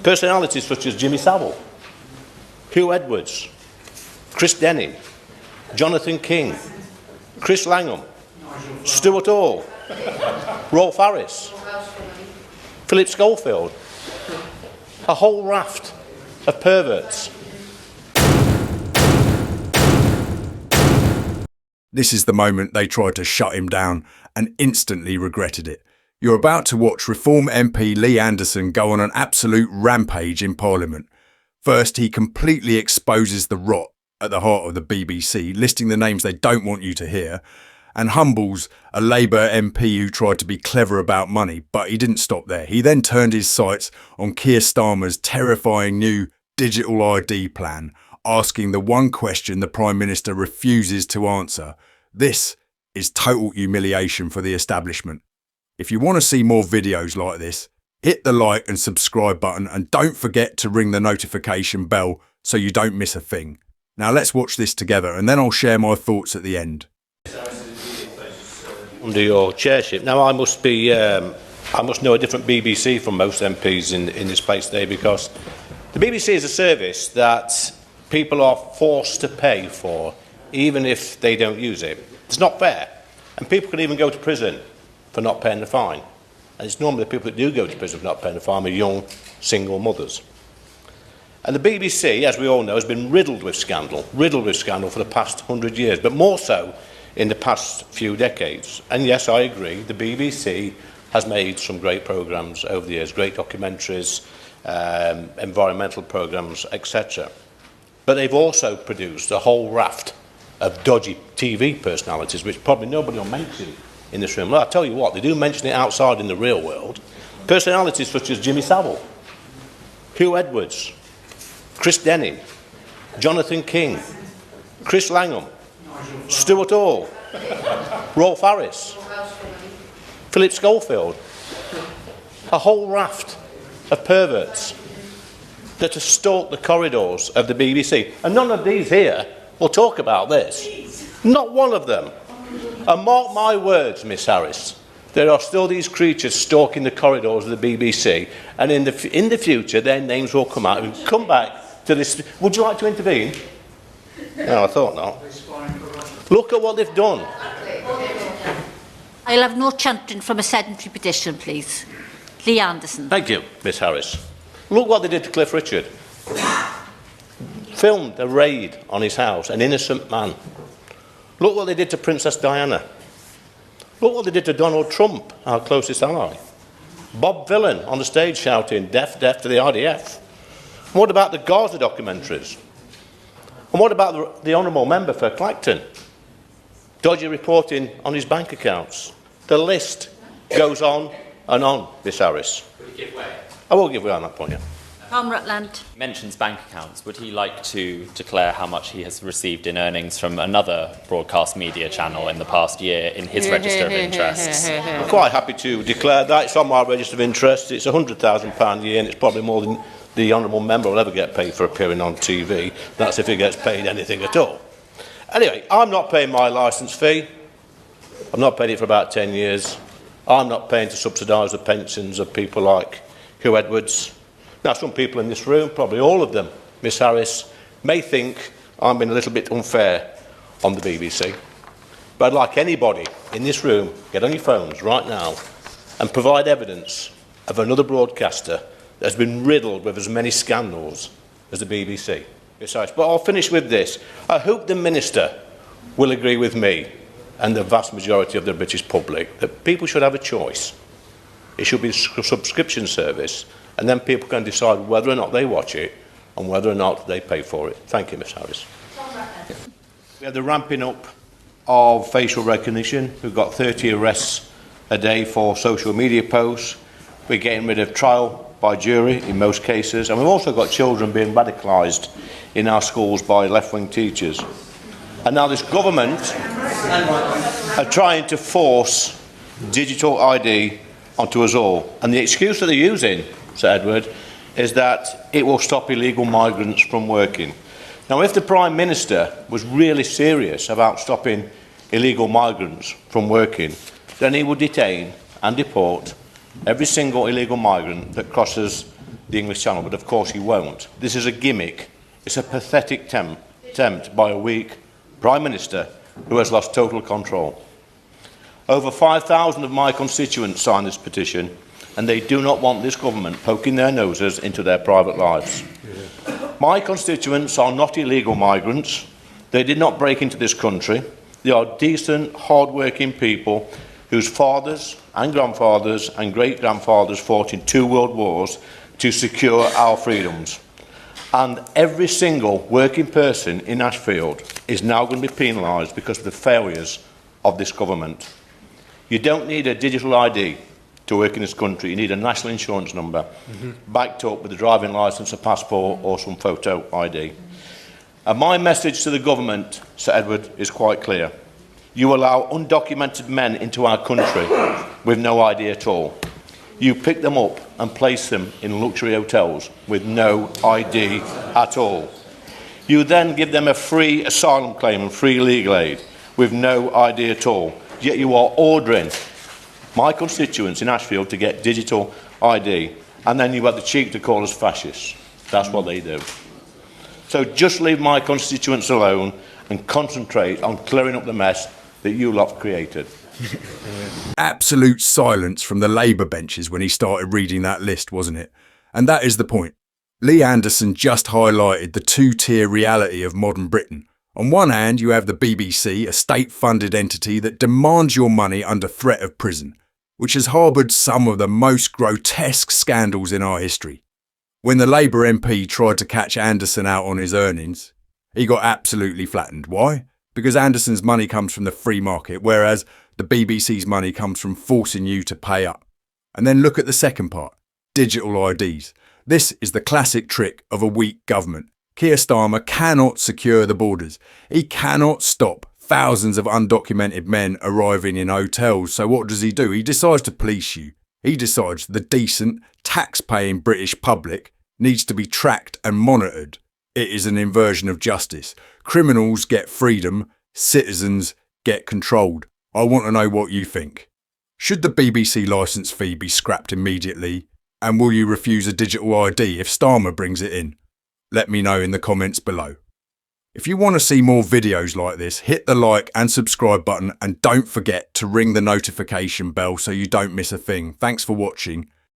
Personalities such as Jimmy Savile, Hugh Edwards, Chris Denning, Jonathan King, Chris Langham, Stuart Hall, Rolf Harris, Philip Schofield, a whole raft of perverts. This is the moment they tried to shut him down and instantly regretted it. You're about to watch Reform MP Lee Anderson go on an absolute rampage in Parliament. First, he completely exposes the rot at the heart of the BBC, listing the names they don't want you to hear, and humbles a Labour MP who tried to be clever about money, but he didn't stop there. He then turned his sights on Keir Starmer's terrifying new Digital ID plan, asking the one question the Prime Minister refuses to answer. This is total humiliation for the establishment. If you want to see more videos like this, hit the like and subscribe button and don't forget to ring the notification bell so you don't miss a thing. Now let's watch this together and then I'll share my thoughts at the end. Under your chairship. Now I must know a different BBC from most MPs in this place today, because the BBC is a service that people are forced to pay for even if they don't use it. It's not fair, and people can even go to prison for not paying the fine, and it's normally the people that do go to prison for not paying the fine are young single mothers. And the BBC, as we all know, has been riddled with scandal for the past 100 years, but more so in the past few decades. And yes, I agree, the BBC has made some great programmes over the years, great documentaries, environmental programmes, etc. But they've also produced a whole raft of dodgy TV personalities, which probably nobody will mention in this room. Well, I'll tell you what, they do mention it outside in the real world. Personalities such as Jimmy Savile, Hugh Edwards, Chris Denning, Jonathan King, Chris Langham, Stuart Hall, Rolf Harris, Philip Schofield, a whole raft of perverts that have stalked the corridors of the BBC. And none of these here will talk about this. Not one of them. And mark my words, Miss Harris, there are still these creatures stalking the corridors of the BBC, and in the future their names will come out and come back to this. Would you like to intervene? No, I thought not. Look at what they've done. I'll have no chanting from a sedentary petition, please. Lee Anderson. Thank you, Miss Harris. Look what they did to Cliff Richard. Filmed a raid on his house, an innocent man. Look what they did to Princess Diana. Look what they did to Donald Trump, our closest ally. Bob Villan on the stage shouting, "Death, death to the IDF." And what about the Gaza documentaries? And what about the Honourable Member for Clacton? Dodgy reporting on his bank accounts. The list goes on and on, Miss Harris. Would he give way? I will give way on that point, yeah. Tom Rutland. Mentions bank accounts. Would he like to declare how much he has received in earnings from another broadcast media channel in the past year in his register of interests? I'm quite happy to declare that. It's on my register of interests. It's £100,000 a year, and it's probably more than the Honourable Member will ever get paid for appearing on TV. That's if he gets paid anything at all. Anyway, I'm not paying my licence fee. I've not paid it for about 10 years. I'm not paying to subsidise the pensions of people like Hugh Edwards. Now, some people in this room, probably all of them, Miss Harris, may think I'm being a little bit unfair on the BBC. But I'd like anybody in this room, get on your phones right now and provide evidence of another broadcaster that has been riddled with as many scandals as the BBC. Besides, but I'll finish with this. I hope the Minister will agree with me and the vast majority of the British public that people should have a choice. It should be a subscription service, and then people can decide whether or not they watch it and whether or not they pay for it. Thank you, Ms Harris. We have the ramping up of facial recognition. We've got 30 arrests a day for social media posts. We're getting rid of trial by jury in most cases, and we've also got children being radicalised in our schools by left-wing teachers. And now this government are trying to force digital ID onto us all. And the excuse that they're using, Sir Edward, is that it will stop illegal migrants from working. Now, if the Prime Minister was really serious about stopping illegal migrants from working, then he would detain and deport every single illegal migrant that crosses the English Channel, but of course he won't. This is a gimmick. It's a pathetic attempt by a weak Prime Minister who has lost total control. Over 5,000 of my constituents signed this petition, and they do not want this government poking their noses into their private lives. My constituents are not illegal migrants. They did not break into this country. They are decent, hard-working people whose fathers and grandfathers and great-grandfathers fought in 2 world wars to secure our freedoms. And every single working person in Ashfield is now going to be penalised because of the failures of this government. You don't need a digital ID to work in this country. You need a national insurance number backed up with a driving licence, a passport or some photo ID. And my message to the government, Sir Edward, is quite clear. You allow undocumented men into our country with no ID at all. You pick them up and place them in luxury hotels with no ID at all. You then give them a free asylum claim and free legal aid with no ID at all. Yet you are ordering my constituents in Ashfield to get digital ID, and then you have the cheek to call us fascists. That's what they do. So just leave my constituents alone and concentrate on clearing up the mess that you lot created. Absolute silence from the Labour benches when he started reading that list, wasn't it? And that is the point. Lee Anderson just highlighted the 2-tier reality of modern Britain. On one hand, you have the BBC, a state-funded entity that demands your money under threat of prison, which has harboured some of the most grotesque scandals in our history. When the Labour MP tried to catch Anderson out on his earnings, he got absolutely flattened. Why? Because Anderson's money comes from the free market, whereas the BBC's money comes from forcing you to pay up. And then look at the second part, digital IDs. This is the classic trick of a weak government. Keir Starmer cannot secure the borders. He cannot stop thousands of undocumented men arriving in hotels. So what does he do? He decides to police you. He decides the decent, tax-paying British public needs to be tracked and monitored. It is an inversion of justice. Criminals get freedom, citizens get controlled. I want to know what you think. Should the BBC licence fee be scrapped immediately? And will you refuse a digital ID if Starmer brings it in? Let me know in the comments below. If you want to see more videos like this, hit the like and subscribe button, and don't forget to ring the notification bell so you don't miss a thing. Thanks for watching.